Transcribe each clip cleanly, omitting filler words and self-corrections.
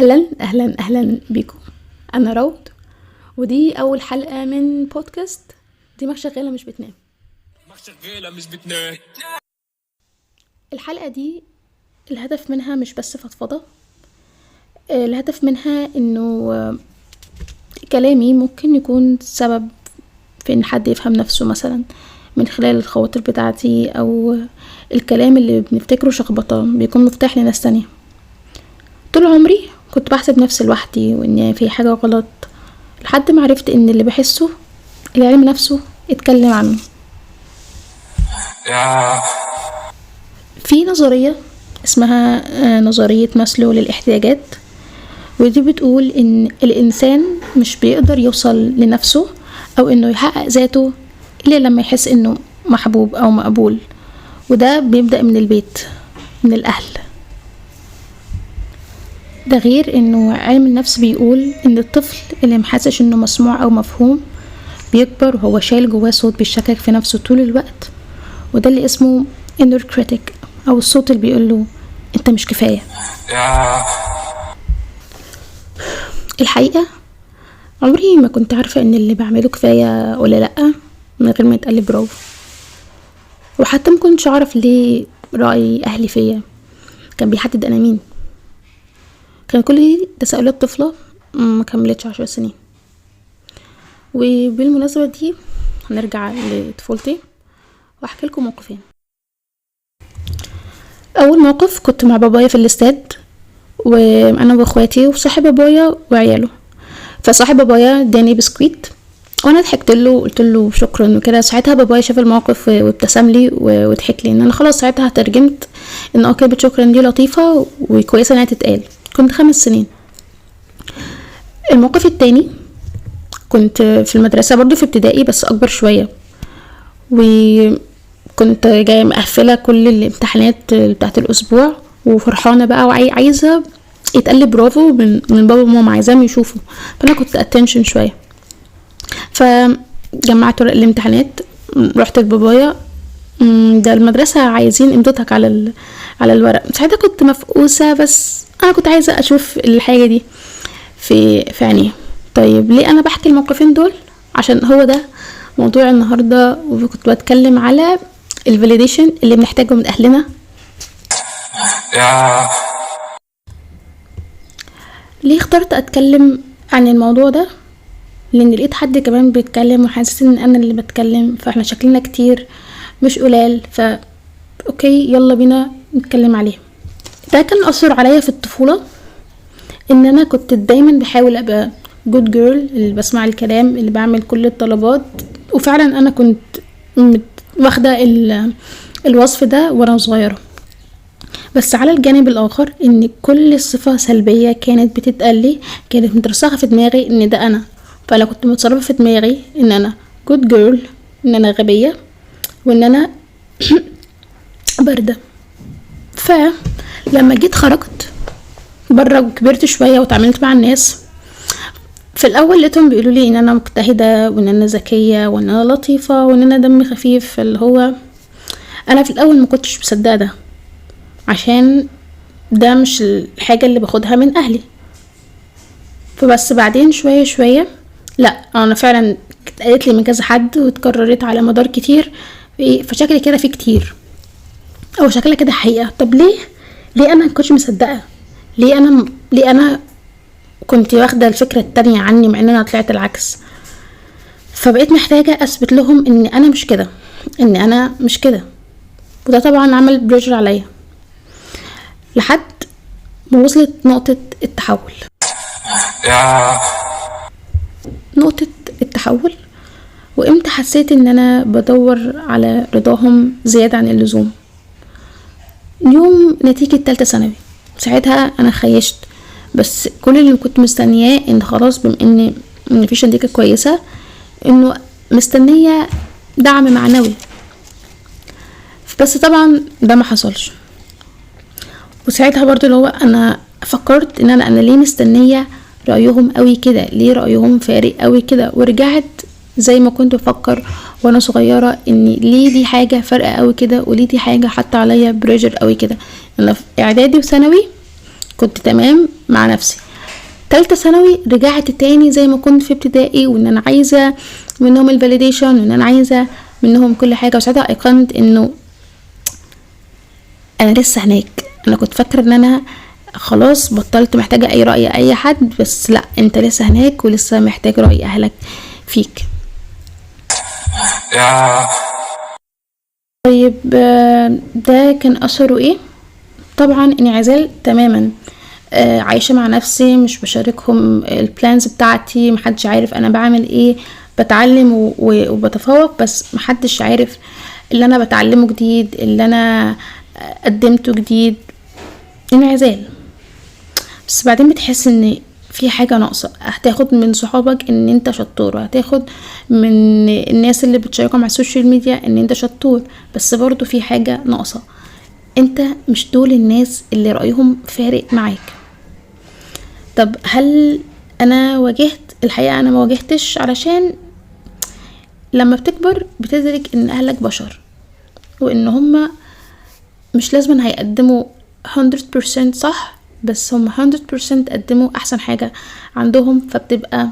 اهلا بيكم. انا راود، ودي اول حلقه من بودكاست دماغ شغاله مش بتنام. الحلقه دي الهدف منها مش بس فضفضه، الهدف منها انه كلامي ممكن يكون سبب في ان حد يفهم نفسه مثلا من خلال الخواطر بتاعتي، او الكلام اللي بنفتكره شخبطه بيكون مفتاح لناس تانية. طول عمري كنت بحسب نفسي لوحدي وان في حاجه غلط، لحد ما عرفت ان اللي بحسه العلم نفسه اتكلم عنه. في نظريه اسمها نظريه ماسلو للاحتياجات، ودي بتقول ان الانسان مش بيقدر يوصل لنفسه او انه يحقق ذاته الا لما يحس انه محبوب او مقبول، وده بيبدأ من البيت، من الاهل. ده غير انه علم النفس بيقول ان الطفل اللي محسش انه مسموع او مفهوم بيكبر وهو شايل جواه صوت بيشكك في نفسه طول الوقت، وده اللي اسمه inner critic، او الصوت اللي بيقوله انت مش كفاية. الحقيقة عمري ما كنت عارفة ان اللي بعمله كفاية ولا لأ من غير ما يتقلب برافو، وحتى ما كنتش اعرف ليه رأي اهلي فيا كان بيحدد انا مين. كان كل دي تساؤلات طفلة ما كملتش 10 سنين. وبالمناسبة دي هنرجع لطفولتي واحكي لكم موقفين. اول موقف كنت مع بابايا في الاستاد، وانا واخواتي وصاحب بابايا وعياله. فصاحب بابايا اداني بسكويت وانا ضحكت له وقلت له شكرا وكده. ساعتها بابايا شاف الموقف وابتسم لي وضحك لي ان انا خلاص ساعتها ترجمت ان كلمه شكرا دي لطيفه وكويسه انها تتقال. كنت 5 سنين. الموقف التاني كنت في المدرسه برضو في ابتدائي بس اكبر شويه، وكنت جايه مقفله كل الامتحانات بتاعت الاسبوع وفرحانه بقى وعايزه يتقلب برافو من بابا وماما، عايزاهم يشوفوا. فانا كنت اتنشن شويه، فجمعت ورق الامتحانات، رحت لبابايا، ده المدرسه عايزين امضتك على الورق. ساعتها كنت مفقوسه، بس انا كنت عايزه اشوف الحاجه دي في عينيه. طيب ليه انا بحكي الموقفين دول؟ عشان هو ده موضوع النهارده، وكنت بتكلم على الفاليديشن اللي بنحتاجه من اهلنا. ليه اخترت اتكلم عن الموضوع ده؟ لان لقيت حد كمان بيتكلم وحاسس ان انا اللي بتكلم، فاحنا شكلنا كتير مش قلال، اوكي يلا بينا نتكلم عليه. ده كان اثر عليا في الطفوله، ان انا كنت دايما بحاول ابقى good girl، اللي بسمع الكلام، اللي بعمل كل الطلبات، وفعلا انا كنت واخده الوصف ده وانا صغيره. بس على الجانب الاخر ان كل صفه سلبيه كانت بتتقلي كانت مترسخه في دماغي ان ده انا. فانا كنت متصرفه في دماغي ان انا good girl، ان انا غبيه، وان انا بارده. فلما جيت خرجت بره وكبرت شويه وتعاملت مع الناس، في الاول لقيتهم بيقولوا لي ان انا مجتهده وان انا ذكيه وان انا لطيفه وان انا دمي خفيف، اللي هو انا في الاول ما كنتش مصدقه ده، عشان ده مش الحاجه اللي باخدها من اهلي. فبس بعدين شويه لا، انا فعلا اتقالت لي من كذا حد واتكررت على مدار كتير، فشكلي كده في كتير، او شكلها كده حقيقه. طب ليه انا ما كنتش مصدقه؟ ليه انا كنت واخده الفكره التانية عني، مع ان انا طلعت العكس؟ فبقيت محتاجه اثبت لهم ان انا مش كده، وده طبعا عمل بريشر عليا لحد ما وصلت نقطه التحول. نقطه التحول وامتى حسيت ان انا بدور على رضاهم زياده عن اللزوم؟ يوم نتيجه 3 ثانوي. ساعتها انا خيشت، بس كل اللي كنت مستنياه ان خلاص بما ان مفيش نتيجه كويسه، انه مستنيه دعم معنوي. بس طبعا ده ما حصلش. وساعتها برضو اللي هو انا فكرت ان انا ليه مستنيه رايهم قوي كده، ليه رايهم فارق قوي كده، ورجعت زي ما كنت بفكر وانا صغيره ان ليه دي حاجه فارقه قوي كده، وليه دي حاجه حتى عليا بريشر قوي كده. انا في اعدادي وثانوي كنت تمام مع نفسي، تالتة ثانوي رجعت تاني زي ما كنت في ابتدائي، وان انا عايزة منهم الفاليديشن، وان انا عايزة منهم كل حاجة. وساعتها ايقنت انه انا لسه هناك. انا كنت فاكرة ان انا خلاص بطلت محتاجة اي رأي اي حد، بس لا، انت لسه هناك ولسه محتاج رأي اهلك فيك. طيب ده كان اثره ايه؟ طبعا انعزال تماما. عايشة مع نفسي، مش بشاركهم البلانز بتاعتي، محدش عارف انا بعمل ايه. بتعلم وبتفوق، بس محدش عارف اللي انا بتعلمه جديد، اللي انا قدمته جديد. انعزال. بس بعدين بتحس ان في حاجة ناقصة. هتاخد من صحابك ان انت شطور، وهتاخد من الناس اللي بتشاركهم على السوشيال ميديا ان انت شطور، بس برضو في حاجة ناقصة. انت مش دول الناس اللي رأيهم فارق معاك. طب هل انا واجهت؟ الحقيقة انا ما واجهتش، علشان لما بتكبر بتدرك ان اهلك بشر، وان هما مش لازم هيقدموا 100% صح، بس هم 100% قدموا احسن حاجة عندهم. فبتبقى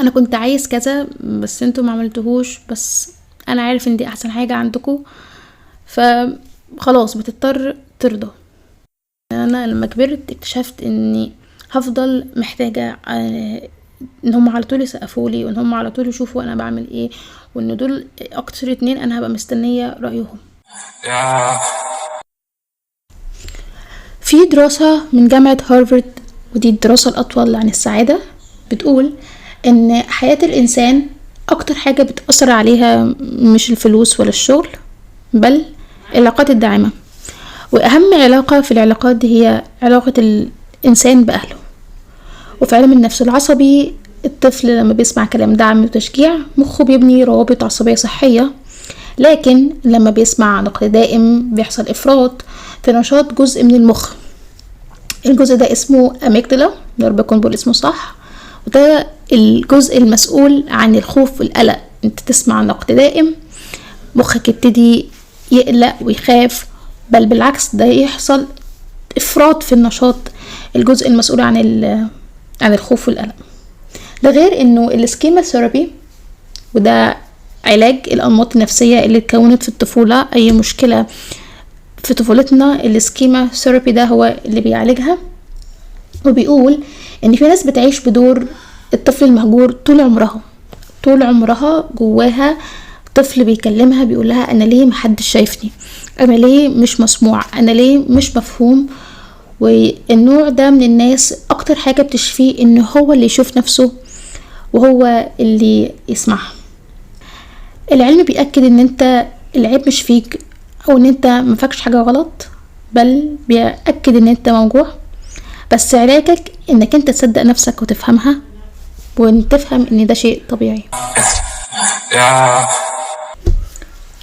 انا كنت عايز كذا بس انتوا ما عملتوهوش، بس انا عارف ان دي احسن حاجة عندكم، فخلاص بتضطر ترضى. انا لما كبرت اكتشفت اني هفضل محتاجة ان هم على طول يسقفولي، وان هم على طول يشوفوا انا بعمل ايه، وان دول اكتر 2 انا هبقى مستنية رأيهم. في دراسة من جامعة هارفارد، ودي الدراسة الأطول عن السعادة، بتقول إن حياة الإنسان أكتر حاجة بتأثر عليها مش الفلوس ولا الشغل، بل العلاقات الداعمة. وأهم علاقة في العلاقات دي هي علاقة الإنسان بأهله. وفي علم النفس العصبي، الطفل لما بيسمع كلام دعم وتشجيع مخه بيبني روابط عصبية صحية، لكن لما بيسمع نقد دائم بيحصل إفراط في نشاط جزء من المخ. الجزء ده اسمه أميجدلا، يا رب يكون بقول اسمه صح، وده الجزء المسؤول عن الخوف والقلق. انت تسمع نقد دائم مخك يبتدي يقلق ويخاف، بل بالعكس ده يحصل إفراط في النشاط الجزء المسؤول عن الخوف والقلق. ده غير انه السكيما ثيرابي، وده علاج الأنماط النفسية اللي اتكونت في الطفولة. أي مشكلة في طفولتنا السكيما ثيرابي ده هو اللي بيعالجها. وبيقول ان في ناس بتعيش بدور الطفل المهجور طول عمرها جواها طفل بيكلمها بيقولها انا ليه محدش شايفني، انا ليه مش مسموع، انا ليه مش مفهوم. والنوع ده من الناس اكتر حاجة بتشفيه ان هو اللي يشوف نفسه وهو اللي يسمعها. العلم بيأكد ان انت العيب مش فيك، او ان انت مفاكش حاجة غلط، بل بيأكد ان انت موجوع. بس علاجك انك انت تصدق نفسك وتفهمها، وان تفهم ان ده شيء طبيعي.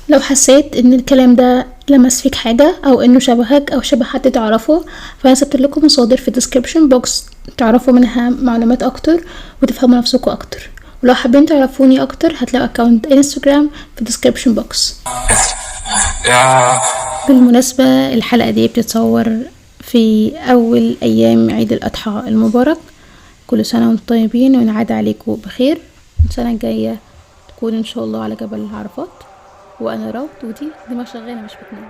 لو حسيت ان الكلام ده لمس فيك حاجة، او انه شبهك او شبه حد تعرفه، فانا سبت لكم مصادر في الديسكريبشن بوكس تعرفوا منها معلومات اكتر وتفهموا نفسكم اكتر. ولو حابين تعرفوني اكتر هتلاقوا اكاونت انستجرام في الديسكريبشن بوكس. بالمناسبة الحلقة دي بتتصور في اول ايام عيد الاضحى المبارك. كل سنة وانتم طيبين، ونعاد عليكم بخير. السنة الجاية تكون ان شاء الله على جبل عرفات، وانا راوت ودي دماغ شغالة مش بتنام.